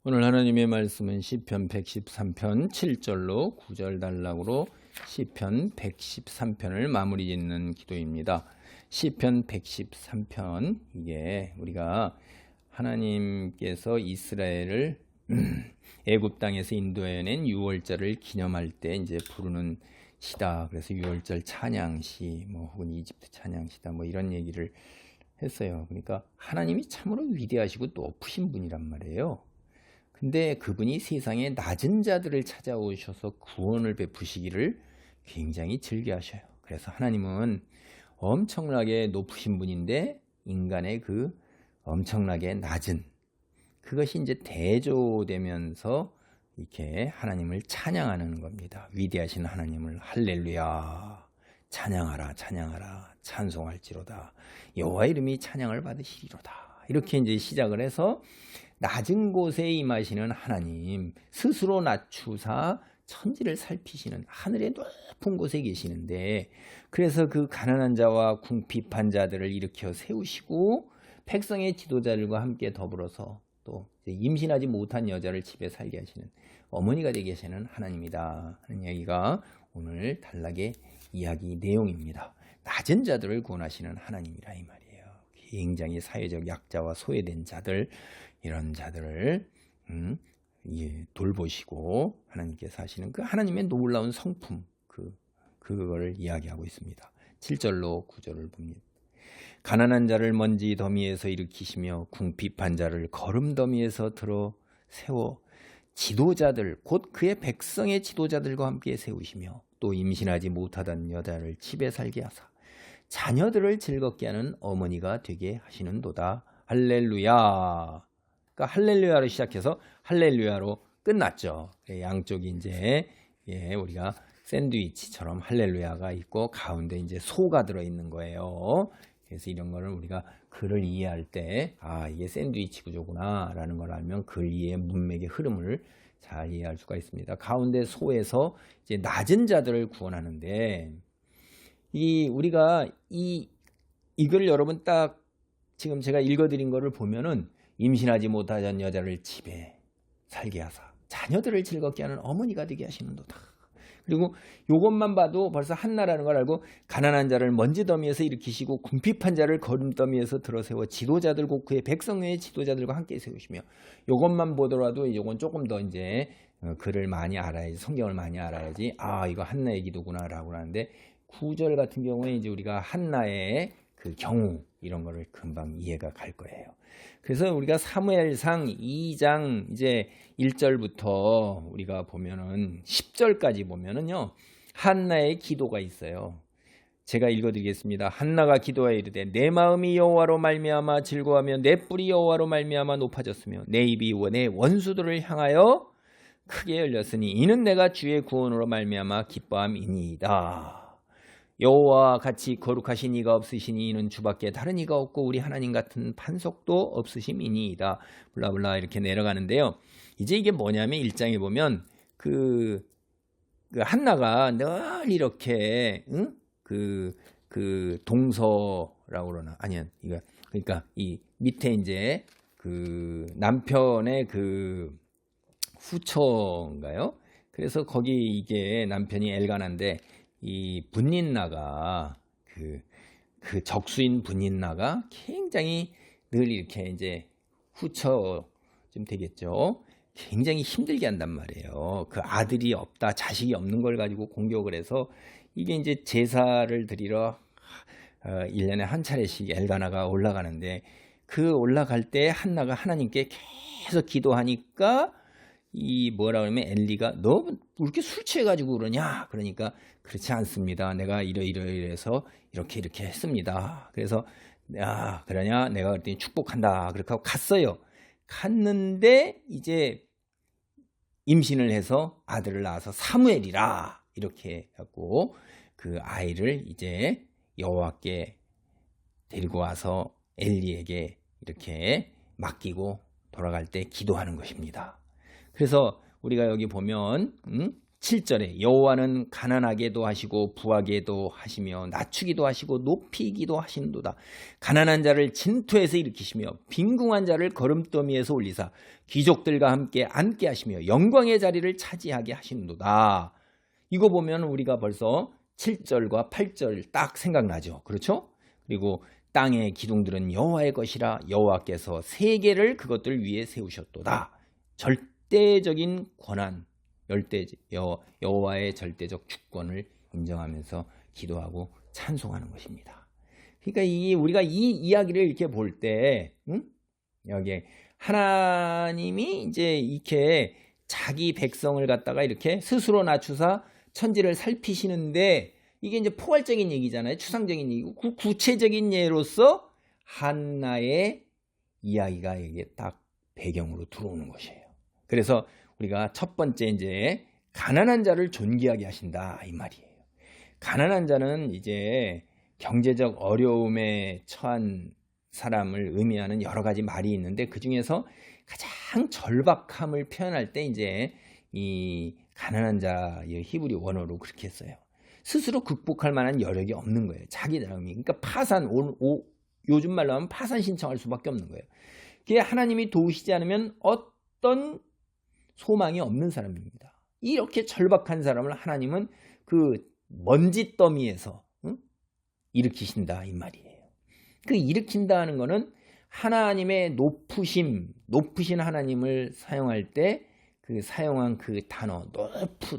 오늘 하나님의 말씀은 시편 113편 7절로 9절 단락으로 시편 113편을 마무리 짓는 기도입니다. 시편 113편, 이게 우리가 하나님께서 이스라엘을 애굽 땅에서 인도해낸 유월절을 기념할 때 이제 부르는 시다. 그래서 유월절 찬양시, 혹은 이집트 찬양시다, 이런 얘기를 했어요. 그러니까 하나님이 참으로 위대하시고 높으신 분이란 말이에요. 근데 그분이 세상에 낮은 자들을 찾아오셔서 구원을 베푸시기를 굉장히 즐겨하셔요. 그래서 하나님은 엄청나게 높으신 분인데 인간의 그 엄청나게 낮은 그것이 이제 대조되면서 이렇게 하나님을 찬양하는 겁니다. 위대하신 하나님을 할렐루야, 찬양하라, 찬양하라, 찬송할지로다, 여호와 이름이 찬양을 받으시리로다. 이렇게 이제 시작을 해서 낮은 곳에 임하시는 하나님, 스스로 낮추사 천지를 살피시는 하늘의 높은 곳에 계시는데, 그래서 그 가난한 자와 궁핍한 자들을 일으켜 세우시고 백성의 지도자들과 함께 더불어서 또 임신하지 못한 여자를 집에 살게 하시는 어머니가 되게 하시는 하나님이다 하는 얘기가 오늘 단락의 이야기 내용입니다. 낮은 자들을 구원하시는 하나님이라 이 말이에요. 굉장히 사회적 약자와 소외된 자들, 이런 자들을 돌보시고 하나님께서 하시는 그 하나님의 놀라운 성품, 그거를 이야기하고 있습니다. 7절로 9절을 봅니다. 가난한 자를 먼지 더미에서 일으키시며 궁핍한 자를 거름 더미에서 들어 세워 지도자들, 곧 그의 백성의 지도자들과 함께 세우시며 또 임신하지 못하던 여자를 집에 살게 하사 자녀들을 즐겁게 하는 어머니가 되게 하시는도다. 할렐루야. 그러니까 할렐루야로 시작해서 할렐루야로 끝났죠. 양쪽이 이제 우리가 샌드위치처럼 할렐루야가 있고 가운데 이제 소가 들어 있는 거예요. 그래서 이런 거를 우리가 글을 이해할 때 이게 샌드위치 구조구나라는 걸 알면 글 이해의 문맥의 흐름을 잘 이해할 수가 있습니다. 가운데 소에서 이제 낮은 자들을 구원하는데 우리가 이걸 여러분 딱 지금 제가 읽어드린 거를 보면은 임신하지 못하던 여자를 집에 살게 하사 자녀들을 즐겁게 하는 어머니가 되게 하시는도다. 그리고 이것만 봐도 벌써 한나라는 걸 알고 가난한 자를 먼지 더미에서 일으키시고 궁핍한 자를 거름 더미에서 들어세워 지도자들 곧 그의 백성의 지도자들과 함께 세우시며, 이것만 보더라도 이건 조금 더 이제 글을 많이 알아야지, 성경을 많이 알아야지 이거 한나의 기도구나라고 하는데, 9절 같은 경우에 이제 우리가 한나의 그 경우 이런 거를 금방 이해가 갈 거예요. 그래서 우리가 사무엘상 2장 이제 1절부터 우리가 보면은 10절까지 보면은요, 한나의 기도가 있어요. 제가 읽어드리겠습니다. 한나가 기도하여 이르되 내 마음이 여호와로 말미암아 즐거워하며 내 뿔이 여호와로 말미암아 높아졌으며 내 입이 내 원수들을 향하여 크게 열렸으니 이는 내가 주의 구원으로 말미암아 기뻐함이니이다. 여호와와 같이 거룩하신 이가 없으시니 이는 주밖에 다른 이가 없고 우리 하나님 같은 판석도 없으심이니이다. 블라블라 이렇게 내려가는데요. 이제 이게 뭐냐면 1장에 보면 그 한나가 늘 이렇게 그 동서라고 그러나 아니야 이거 그러니까 이 밑에 이제 그 남편의 그 후처인가요? 그래서 거기 이게 남편이 엘가나인데 이 분닌나가 그 적수인 분닌나가 굉장히 늘 이렇게 이제 후처쯤 되겠죠. 굉장히 힘들게 한단 말이에요. 그 아들이 없다, 자식이 없는 걸 가지고 공격을 해서 이게 이제 제사를 드리러 1년에 한 차례씩 엘가나가 올라가는데, 그 올라갈 때 한나가 하나님께 계속 기도하니까 이 뭐라 그러면 엘리가 너 왜 이렇게 술 취해가지고 그러냐? 그러니까 그렇지 않습니다. 내가 이래서 이렇게 했습니다. 그래서 그러냐? 내가 그랬더니 축복한다. 그렇게 하고 갔어요. 갔는데 이제 임신을 해서 아들을 낳아서 사무엘이라 이렇게 하고 그 아이를 이제 여호와께 데리고 와서 엘리에게 이렇게 맡기고 돌아갈 때 기도하는 것입니다. 그래서 우리가 여기 보면 7절에 여호와는 가난하게도 하시고 부하게도 하시며 낮추기도 하시고 높이기도 하시는도다. 가난한 자를 진토에서 일으키시며 빈궁한 자를 거름더미에서 올리사 귀족들과 함께 앉게 하시며 영광의 자리를 차지하게 하시는도다. 이거 보면 우리가 벌써 7절과 8절 딱 생각나죠. 그렇죠? 그리고 땅의 기둥들은 여호와의 것이라 여호와께서 세계를 그것들 위에 세우셨도다. 절대적인 권한, 여호와의 절대적 주권을 인정하면서 기도하고 찬송하는 것입니다. 그러니까 우리가 이 이야기를 이렇게 볼 때, 여기 하나님이 이제 이렇게 자기 백성을 갖다가 이렇게 스스로 낮추사 천지를 살피시는데, 이게 이제 포괄적인 얘기잖아요. 추상적인 얘기고, 그 구체적인 예로서 한나의 이야기가 이게 딱 배경으로 들어오는 것이에요. 그래서 우리가 첫 번째 이제 가난한 자를 존귀하게 하신다 이 말이에요. 가난한 자는 이제 경제적 어려움에 처한 사람을 의미하는 여러 가지 말이 있는데, 그 중에서 가장 절박함을 표현할 때 이제 이 가난한 자의 히브리 원어로 그렇게 했어요. 스스로 극복할 만한 여력이 없는 거예요. 자기 자랑이. 그러니까 요즘 말로 하면 파산 신청할 수밖에 없는 거예요. 그게 하나님이 도우시지 않으면 어떤 소망이 없는 사람입니다. 이렇게 절박한 사람을 하나님은 그 먼지 더미에서 일으키신다 이 말이에요. 그 일으킨다 하는 거는 하나님의 높으신 하나님을 사용할 때 그 사용한 그 단어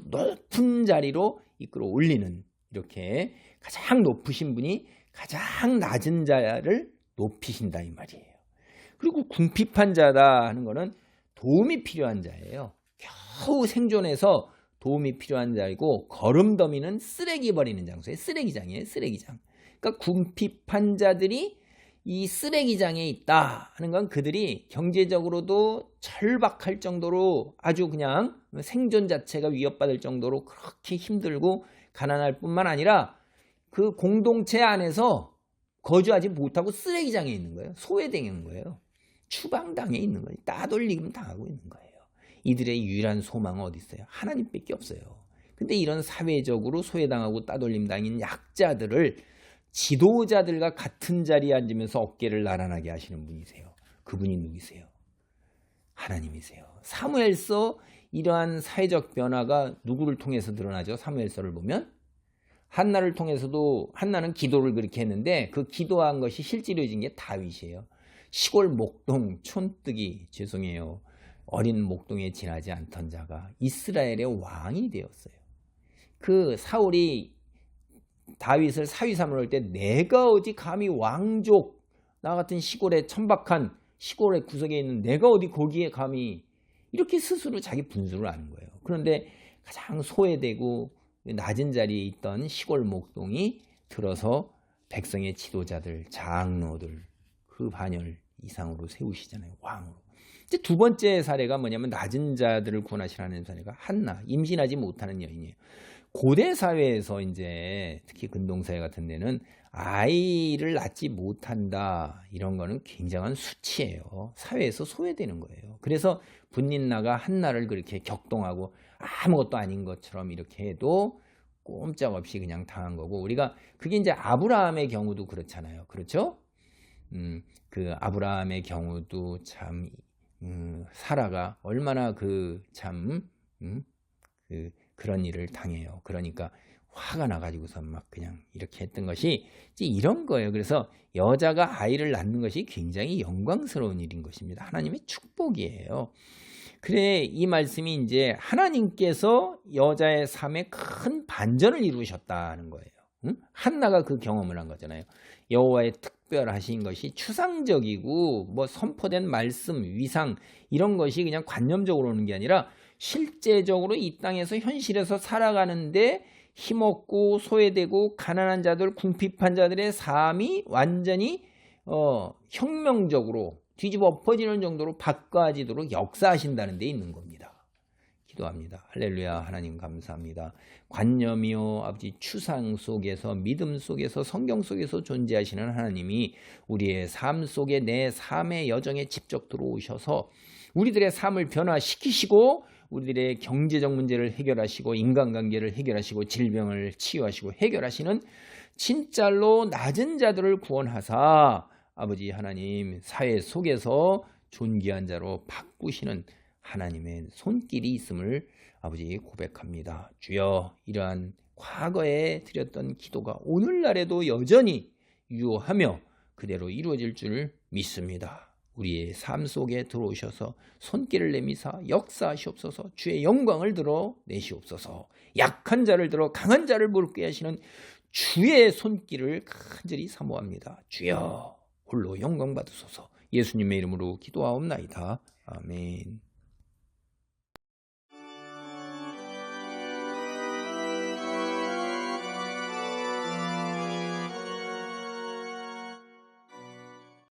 높은 자리로 이끌어 올리는, 이렇게 가장 높으신 분이 가장 낮은 자를 높이신다 이 말이에요. 그리고 궁핍한 자다 하는 거는 도움이 필요한 자예요. 겨우 생존해서 도움이 필요한 자이고, 거름더미는 쓰레기 버리는 장소예요. 쓰레기장이에요. 쓰레기장. 그러니까 궁핍한 자들이 이 쓰레기장에 있다 하는 건 그들이 경제적으로도 절박할 정도로 아주 그냥 생존 자체가 위협받을 정도로 그렇게 힘들고 가난할 뿐만 아니라 그 공동체 안에서 거주하지 못하고 쓰레기장에 있는 거예요. 소외되는 거예요. 추방당해 있는 거예요. 따돌림 당하고 있는 거예요. 이들의 유일한 소망은 어디 있어요? 하나님밖에 없어요. 근데 이런 사회적으로 소외당하고 따돌림 당인 약자들을 지도자들과 같은 자리에 앉으면서 어깨를 나란하게 하시는 분이세요. 그분이 누구세요? 하나님이세요. 사무엘서 이러한 사회적 변화가 누구를 통해서 드러나죠? 사무엘서를 보면 한나를 통해서도, 한나는 기도를 그렇게 했는데 그 기도한 것이 실제로 이루어진 게 다윗이에요. 시골 목동 촌뜨기, 죄송해요, 어린 목동에 지나지 않던 자가 이스라엘의 왕이 되었어요. 그 사울이 다윗을 사위 삼으러 올 때 내가 어디 감히 왕족, 나 같은 시골에 천박한 시골의 구석에 있는 내가 어디 거기에 감히, 이렇게 스스로 자기 분수를 아는 거예요. 그런데 가장 소외되고 낮은 자리에 있던 시골 목동이 들어서 백성의 지도자들, 장로들 그 반열 이상으로 세우시잖아요. 왕으로. 이제 두 번째 사례가 뭐냐면 낮은 자들을 구원하시라는 사례가 한나, 임신하지 못하는 여인이에요. 고대 사회에서 이제 특히 근동사회 같은 데는 아이를 낳지 못한다, 이런 거는 굉장한 수치예요. 사회에서 소외되는 거예요. 그래서 분린나가 한나를 그렇게 격동하고 아무것도 아닌 것처럼 이렇게 해도 꼼짝없이 그냥 당한 거고, 우리가 그게 이제 아브라함의 경우도 그렇잖아요. 그렇죠? 그 아브라함의 경우도 참 사라가 얼마나 그런 일을 당해요. 그러니까 화가 나가지고서 막 그냥 이렇게 했던 것이 이제 이런 거예요. 그래서 여자가 아이를 낳는 것이 굉장히 영광스러운 일인 것입니다. 하나님의 축복이에요. 그래, 이 말씀이 이제 하나님께서 여자의 삶에 큰 반전을 이루셨다는 거예요. 한나가 그 경험을 한 거잖아요. 여호와의 특별하신 것이 추상적이고 뭐 선포된 말씀, 위상 이런 것이 그냥 관념적으로 오는 게 아니라 실제적으로 이 땅에서 현실에서 살아가는데 힘없고 소외되고 가난한 자들, 궁핍한 자들의 삶이 완전히 혁명적으로 뒤집어 엎어지는 정도로 바꿔지도록 역사하신다는 데 있는 겁니다. 기도합니다. 할렐루야. 하나님 감사합니다. 관념이요 아버지 추상 속에서 믿음 속에서 성경 속에서 존재하시는 하나님이 우리의 삶 속에 내 삶의 여정에 직접 들어오셔서 우리들의 삶을 변화시키시고 우리들의 경제적 문제를 해결하시고 인간관계를 해결하시고 질병을 치유하시고 해결하시는 진짜로 낮은 자들을 구원하사 아버지 하나님 사회 속에서 존귀한 자로 바꾸시는 하나님의 손길이 있음을 아버지 고백합니다. 주여 이러한 과거에 드렸던 기도가 오늘날에도 여전히 유효하며 그대로 이루어질 줄 믿습니다. 우리의 삶 속에 들어오셔서 손길을 내미사 역사하시옵소서. 주의 영광을 드러내시옵소서. 약한 자를 들어 강한 자를 무릎게 하시는 주의 손길을 간절히 사모합니다. 주여 홀로 영광 받으소서. 예수님의 이름으로 기도하옵나이다. 아멘.